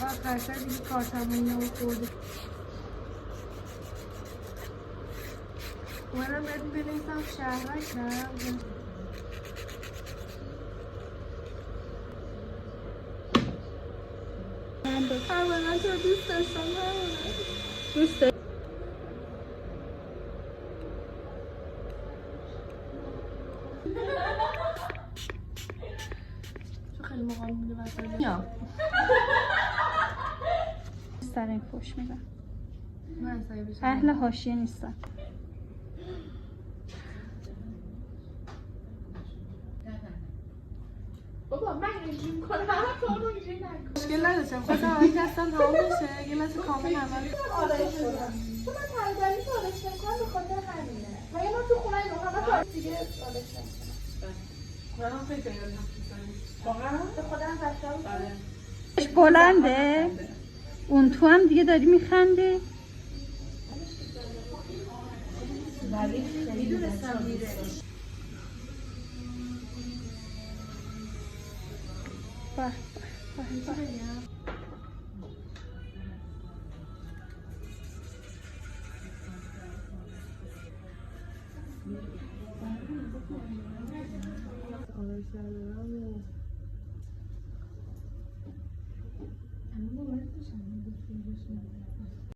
آخر سر دیگه کارتمون رو خورده. اومدم بهت بنویسم شهرک نه. پروانه تو دوست داشتم پروانه. دوست داری؟ تو خیلی موقع میده واسه یا سر این فوش میدم. من سایه بشم اهل حاشیه نیستم. بابا من اینجوری میکنم تو رو اینجوری نکن. مشکل نداشتم خواستم همین دستم تمام بشه یه لحظه کامل عمل آرایش شدم تو من ترداری تو آرایش نکنم به خاطر همینه مگه من تو خونه این موقع من دیگه آرایش نکنم منم فکر کردم واقعا به خودم بچه‌ها بلنده اون تو هم دیگه داری میخنده. ولی میدونستم میره به به به به.